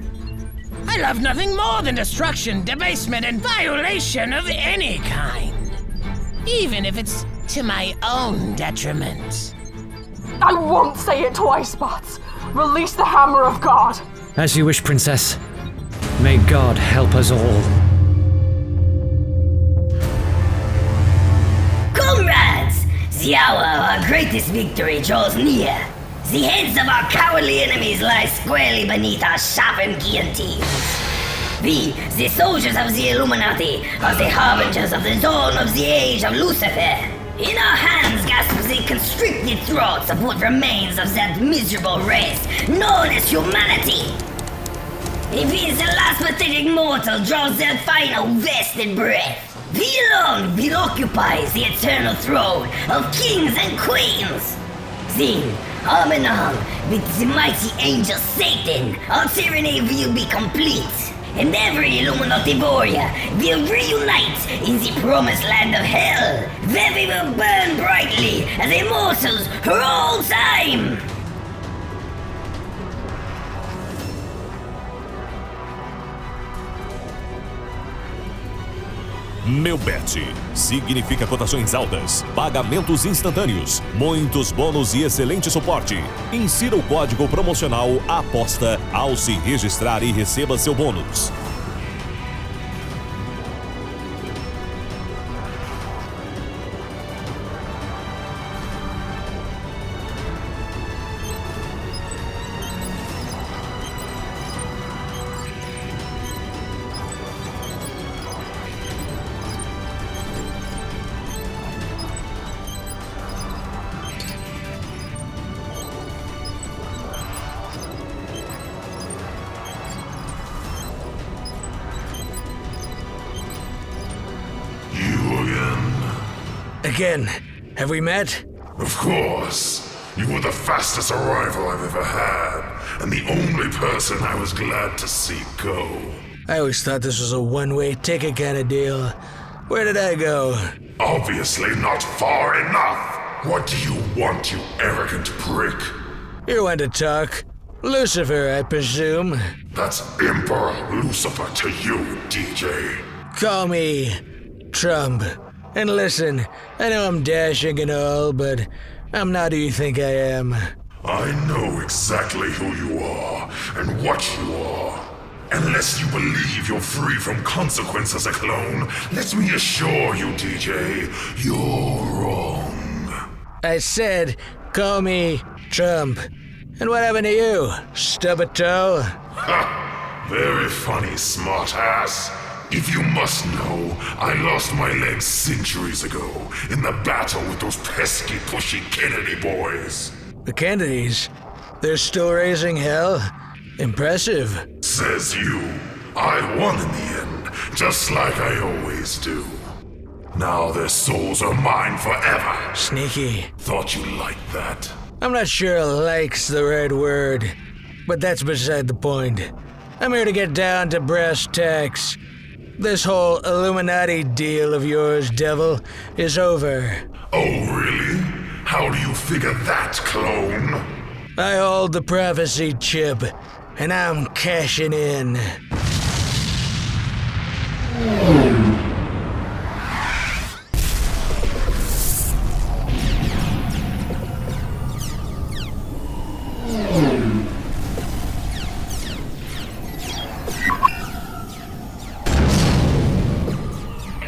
I love nothing more than destruction, debasement, and violation of any kind. Even if it's to my own detriment. I won't say it twice, Bots. Release the Hammer of God. As you wish, Princess. May God help us all. Comrades! The hour of our greatest victory draws near. The heads of our cowardly enemies lie squarely beneath our sharpened guillotines. We, the soldiers of the Illuminati, are the harbingers of the dawn of the age of Lucifer. In our hands gasps the constricted throats of what remains of that miserable race known as humanity. It is the last pathetic mortal draws their final vested breath. We alone will occupy the eternal throne of kings and queens. Then, arm in arm with the mighty angel Satan, our tyranny will be complete. And every Illuminati warrior will reunite in the promised land of hell, where we will burn brightly as immortals for all time! Meu bet significa cotações altas, pagamentos instantâneos, muitos bônus e excelente suporte. Insira o código promocional APOSTA ao se registrar e receba seu bônus. Again, have we met? Of course. You were the fastest arrival I've ever had, and the only person I was glad to see go. I always thought this was a one-way ticket kind of deal. Where did I go? Obviously not far enough. What do you want, you arrogant prick? You want to talk? Lucifer, I presume. That's Emperor Lucifer to you, DJ. Call me Trump. And listen, I know I'm dashing and all, but I'm not who you think I am. I know exactly who you are and what you are. Unless you believe you're free from consequence as a clone, let me assure you, DJ, you're wrong. I said, call me Trump. And what happened to you? Stub a toe? Ha! Very funny, smartass. If you must know, I lost my legs centuries ago in the battle with those pesky, pushy Kennedy boys. The Kennedys? They're still raising hell? Impressive. Says you. I won in the end, just like I always do. Now their souls are mine forever. Sneaky. Thought you liked that. I'm not sure like's the right word, but that's beside the point. I'm here to get down to brass tacks. This whole Illuminati deal of yours, devil, is over. Oh, really? How do you figure that, clone? I hold the prophecy chip, and I'm cashing in.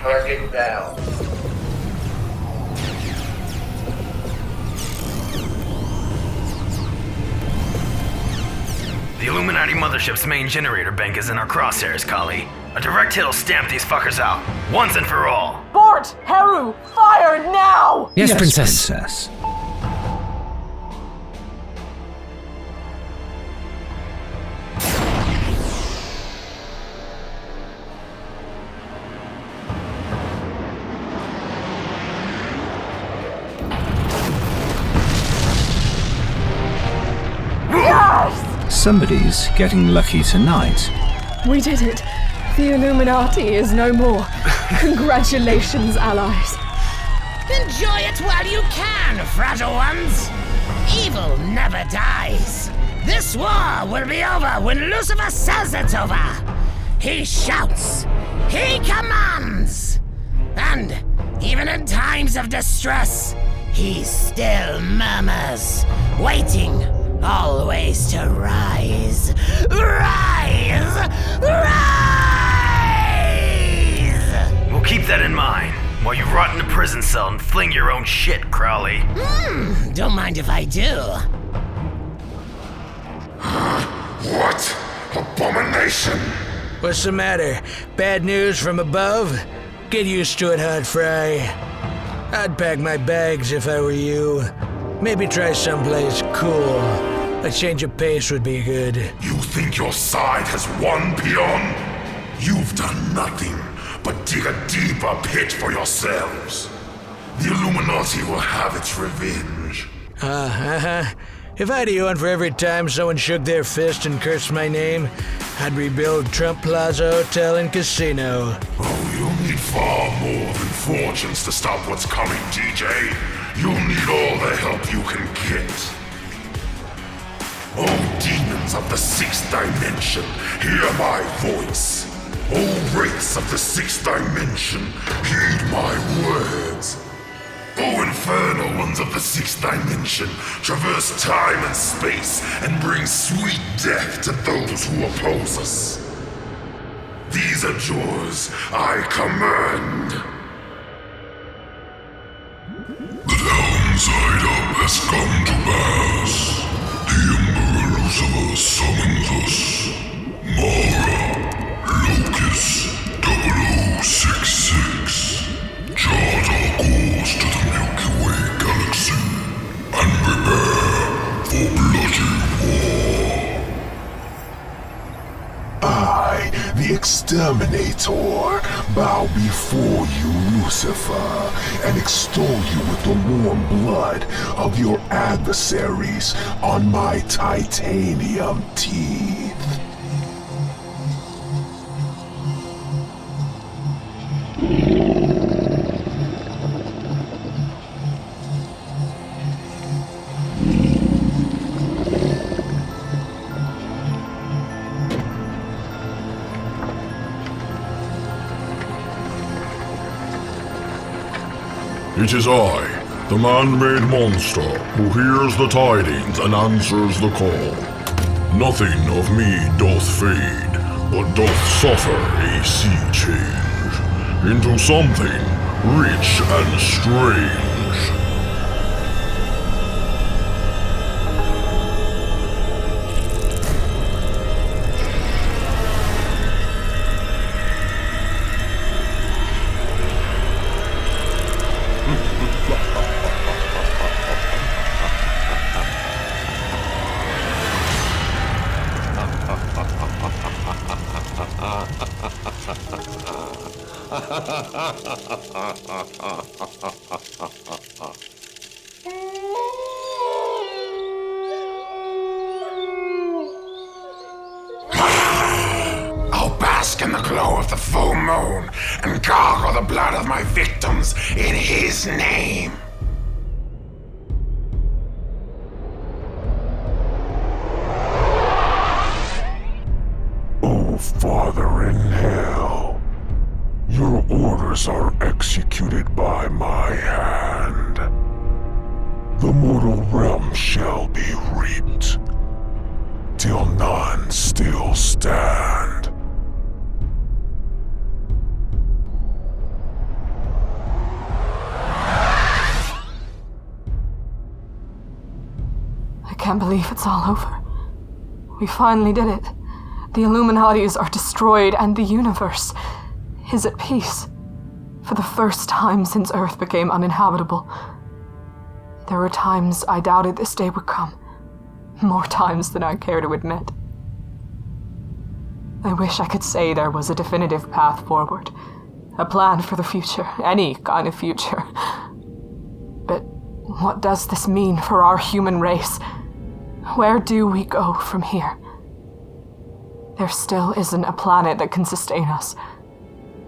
Target down. The Illuminati mothership's main generator bank is in our crosshairs, Kali. A direct hit'll stamp these fuckers out, once and for all. Bort, Heart! Heru! Fire now! Yes, Princess. Princess. Yes! Somebody's getting lucky tonight. We did it. The Illuminati is no more. Congratulations, allies. Enjoy it while you can, fragile ones. Evil never dies. This war will be over when Lucifer says it's over. He shouts. He commands. And even in times of distress, he still murmurs, waiting always to rise. Rise! Rise! We'll keep that in mind while you rot in a prison cell and fling your own shit, Crowley. Don't mind if I do. What? Abomination! What's the matter? Bad news from above? Get used to it, Hot Fry. I'd pack my bags if I were you. Maybe try someplace cool. A change of pace would be good. You think your side has won, peon? You've done nothing but dig a deeper pit for yourselves. The Illuminati will have its revenge. If I had a yuan for every time someone shook their fist and cursed my name, I'd rebuild Trump Plaza Hotel and Casino. Oh, you'll need far more than fortunes to stop what's coming, DJ. You'll need all the help you can get. Oh, demons of the sixth dimension, hear my voice. Oh, wraiths of the sixth dimension, heed my words. Oh, infernal ones of the sixth dimension, traverse time and space and bring sweet death to those who oppose us. These are yours, I command. The downside up has come to pass. The Emperor Lucifer summons us. Mara, Locus, 0066. Chart our course to the Milky Way galaxy and prepare for bloody war. I, the Exterminator, bow before you, Lucifer, and extol you with the warm blood of your adversaries on my titanium teeth. It is I, the man-made monster, who hears the tidings and answers the call. Nothing of me doth fade, but doth suffer a sea change into something rich and strange. I'll bask in the glow of the full moon and gargle the blood of my victims in his name. Oh, Father in hell, your orders are executed by my hand. The mortal realm shall be reaped, till none still stand. I can't believe it's all over. We finally did it. The Illuminatis are destroyed and the universe is at peace. For the first time since Earth became uninhabitable, there were times I doubted this day would come. More times than I care to admit. I wish I could say there was a definitive path forward, a plan for the future, any kind of future. But what does this mean for our human race? Where do we go from here? There still isn't a planet that can sustain us.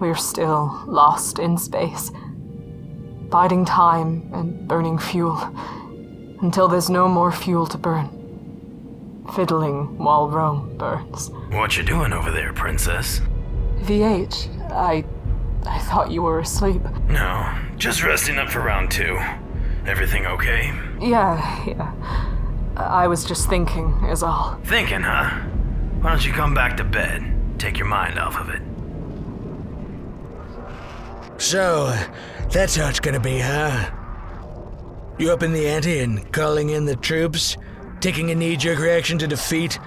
We're still lost in space, biding time and burning fuel, until there's no more fuel to burn. Fiddling while Rome burns. What you doing over there, princess? VH, I thought you were asleep. No, just resting up for round 2. Everything okay? Yeah. I was just thinking, is all. Thinking, huh? Why don't you come back to bed? Take your mind off of it. So, that's how it's gonna be, huh? You upping the ante and calling in the troops? Taking a knee-jerk reaction to defeat?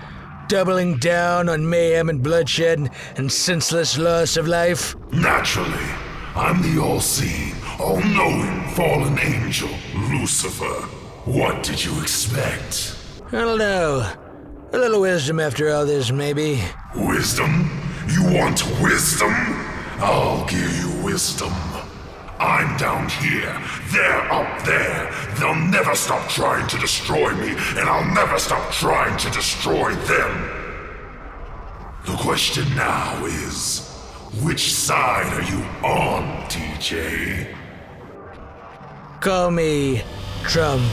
Doubling down on mayhem and bloodshed and senseless loss of life? Naturally. I'm the all-seeing, all-knowing fallen angel, Lucifer. What did you expect? I don't know. A little wisdom after all this, maybe. Wisdom? You want wisdom? I'll give you wisdom. I'm down here, they're up there. They'll never stop trying to destroy me, and I'll never stop trying to destroy them. The question now is, which side are you on, TJ? Call me Trump.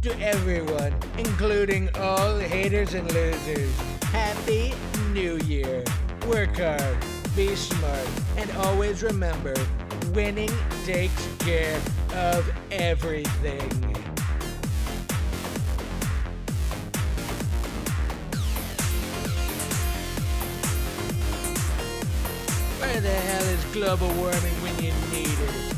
To everyone, including all haters and losers, Happy New Year. Work hard, be smart, and always remember, winning takes care of everything. Where the hell is global warming when you need it?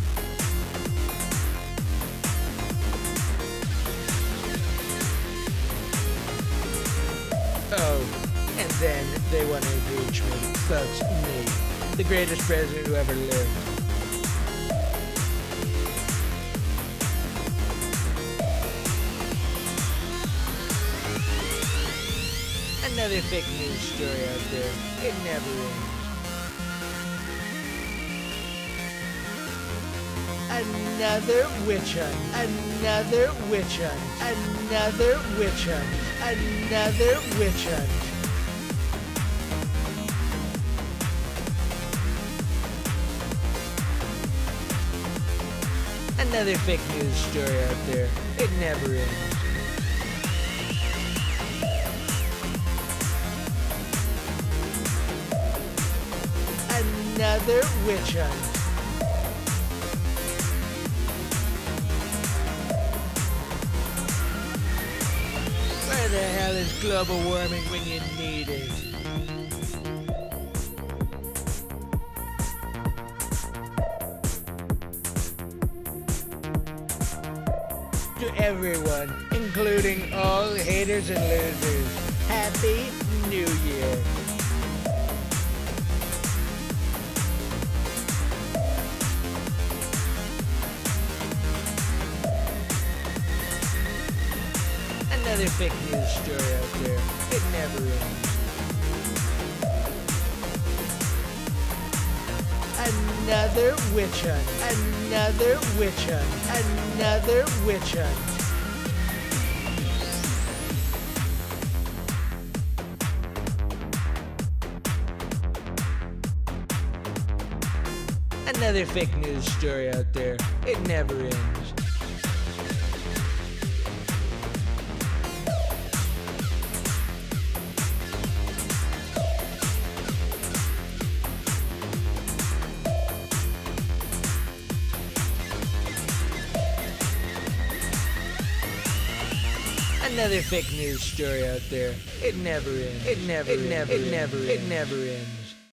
Oh, and then they want to impeach me. Folks, me, the greatest president who ever lived. Another fake news story out there. It never ends. Another witch hunt. Another witch hunt. Another witch hunt. Another witch hunt. Another fake news story out there. It never ends. Another witch hunt. Where the hell is global warming when you need it? To everyone, including all haters and losers, Happy New Year. Another fake news story out there. It never ends. Another witch hunt. Another witch hunt. Another witch hunt. Another fake news story out there. It never ends. Another fake news story out there. It never ends. It never ends. It never ends.